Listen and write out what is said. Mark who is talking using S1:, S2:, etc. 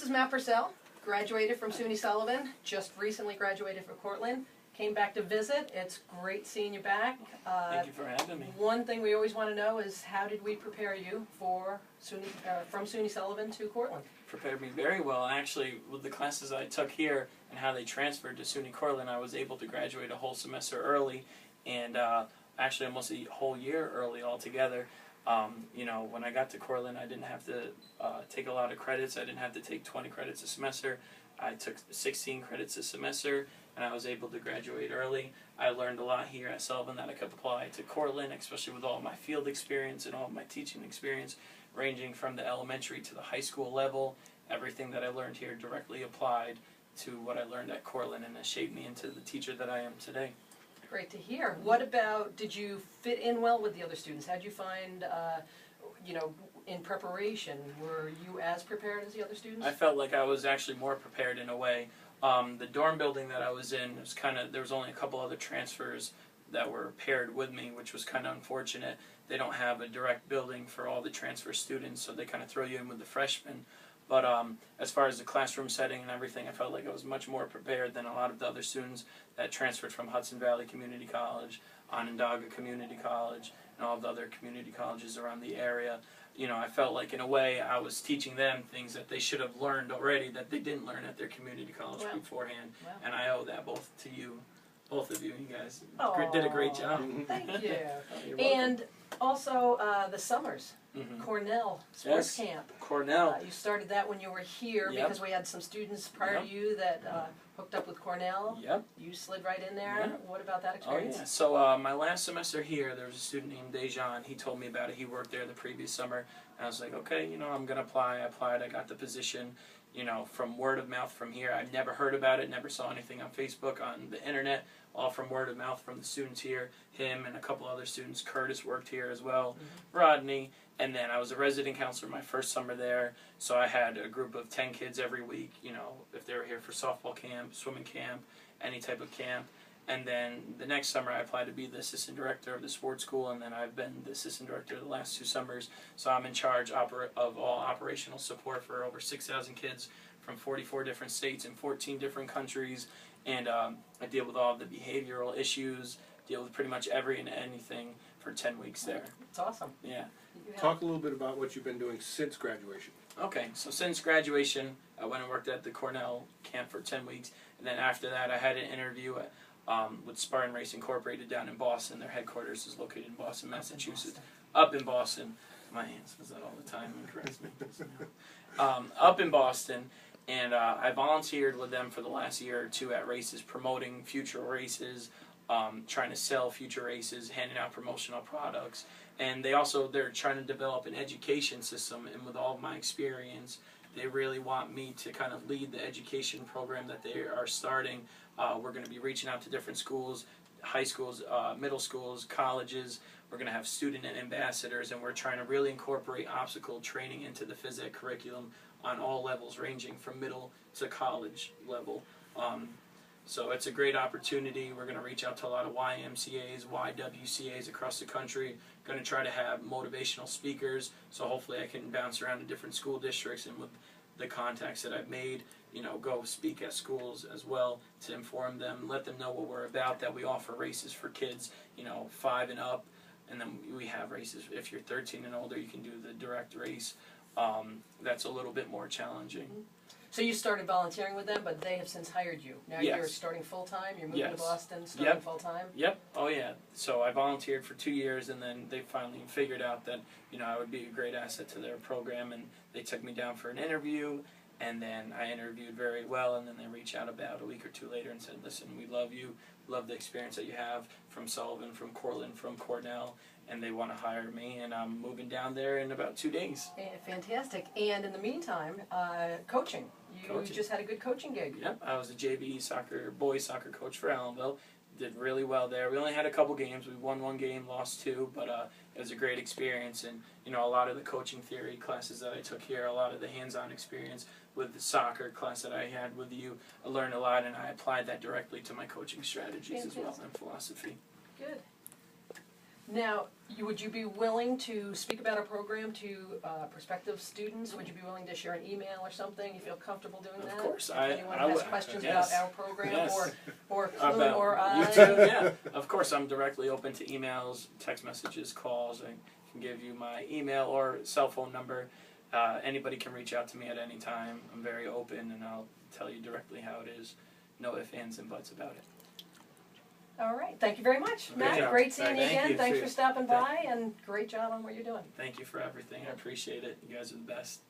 S1: is Matt Purcell, graduated from SUNY Sullivan, just recently graduated from Cortland, came back to visit. It's great seeing you back.
S2: Thank you for having me.
S1: One thing we always want to know is how did we prepare you for from SUNY Sullivan to Cortland?
S2: Prepared me very well. Actually, with the classes I took here and how they transferred to SUNY Cortland, I was able to graduate a whole semester early, and actually almost a whole year early altogether. You know, when I got to Cortland, I didn't have to take a lot of credits. I didn't have to take 20 credits a semester. I took 16 credits a semester, and I was able to graduate early. I learned a lot here at Sullivan that I could apply to Cortland, especially with all my field experience and all my teaching experience, ranging from the elementary to the high school level. Everything that I learned here directly applied to what I learned at Cortland, and it shaped me into the teacher that I am today.
S1: Great to hear. What about, did you fit in well with the other students? How did you find, you know, in preparation, were you as prepared as the other students?
S2: I felt like I was actually more prepared in a way. The dorm building that I was in was there was only a couple other transfers that were paired with me, which was kind of unfortunate. They don't have a direct building for all the transfer students, so they kind of throw you in with the freshmen. But as far as the classroom setting and everything, I felt like I was much more prepared than a lot of the other students that transferred from Hudson Valley Community College, Onondaga Community College, and all of the other community colleges around the area. You know, I felt like in a way I was teaching them things that they should have learned already that they didn't learn at their community college beforehand.
S1: Wow.
S2: And I owe that both to you, both of you. You guys
S1: Aww,
S2: did a great job.
S1: Thank you.
S2: You're welcome.
S1: And also the summers,
S2: Mhm.
S1: Cornell Sports Camp.
S2: Cornell.
S1: You started that when you were here because we had some students prior to you that hooked up with Cornell.
S2: Yep.
S1: You slid right in there.
S2: Yep.
S1: What about that
S2: Oh
S1: experience?
S2: yeah. So my last semester here, there was a student named Dejan. He told me about it. He worked there the previous summer, and I was like, okay, you know, I'm gonna apply. I applied. I got the position. You know, from word of mouth from here. I've never heard about it. Never saw anything on Facebook, on the internet. All from word of mouth from the students here. Him and a couple other students. Curtis worked here as well. Rodney. And then I was a resident counselor my first summer there, so I had a group of 10 kids every week, you know, if they were here for softball camp, swimming camp, any type of camp. And then the next summer I applied to be the assistant director of the sports school, and then I've been the assistant director the last 2 summers. So I'm in charge of all operational support for over 6,000 kids from 44 different states and 14 different countries. And I deal with all the behavioral issues, deal with pretty much every and anything for 10 weeks there.
S1: It's awesome.
S2: Yeah.
S3: Talk a little bit about what you've been doing since graduation.
S2: Okay, so since graduation, I went and worked at the Cornell camp for 10 weeks, and then after that I had an interview with Spartan Race Incorporated down in Boston. Their headquarters is located in Boston, Massachusetts. Up in Boston. My aunt says that all the time and corrects me. Up in Boston, and I volunteered with them for the last year or 2 at races, promoting future races, trying to sell future races, handing out promotional products. And they're trying to develop an education system, and with all of my experience, they really want me to kind of lead the education program that they are starting. We're going to be reaching out to different schools, high schools, middle schools, colleges. We're going to have student and ambassadors, and we're trying to really incorporate obstacle training into the phys ed curriculum on all levels, ranging from middle to college level. So it's a great opportunity. We're going to reach out to a lot of YMCAs, YWCAs across the country. Going to try to have motivational speakers, so hopefully I can bounce around to different school districts, and with the contacts that I've made, you know, go speak at schools as well to inform them, let them know what we're about, that we offer races for kids, you know, 5 and up, and then we have races, if you're 13 and older, you can do the direct race. That's a little bit more challenging.
S1: So you started volunteering with them, but they have since hired you. Now
S2: Yes.
S1: you're starting full-time, you're moving to
S2: Yes.
S1: Boston, starting
S2: Yep.
S1: full-time?
S2: Yep. Oh yeah. So I volunteered for 2 years, and then they finally figured out that, you know, I would be a great asset to their program, and they took me down for an interview, and then I interviewed very well, and then they reached out about a week or 2 later and said, listen, we love you, love the experience that you have from Sullivan, from Cortland, from Cornell, and they want to hire me, and I'm moving down there in about 2 days.
S1: Fantastic. And in the meantime, coaching. You just had a good coaching gig.
S2: Yep, I was a JV boys soccer coach for Allenville. Did really well there. We only had a couple games. We won 1 game, lost 2, but it was a great experience. And you know, a lot of the coaching theory classes that I took here, a lot of the hands-on experience with the soccer class that I had with you, I learned a lot, and I applied that directly to my coaching strategies as well and philosophy.
S1: Good. Now, would you be willing to speak about our program to prospective students? Would you be willing to share an email or something? You feel comfortable doing that?
S2: Of course,
S1: If
S2: I
S1: anyone has
S2: would-
S1: questions
S2: yes.
S1: about our program
S2: Yes.
S1: or Clune
S2: About
S1: or I?
S2: YouTube, yeah. Of course, I'm directly open to emails, text messages, calls. I can give you my email or cell phone number. Anybody can reach out to me at any time. I'm very open, and I'll tell you directly how it is. No ifs, ands, and buts about it.
S1: All right, thank you very much.
S2: Great
S1: Matt,
S2: job.
S1: great seeing you
S2: Thank
S1: again.
S2: you.
S1: Thanks
S3: See
S1: for
S3: you.
S1: stopping by and great job on what you're doing.
S2: Thank you for everything. I appreciate it. You guys are the best.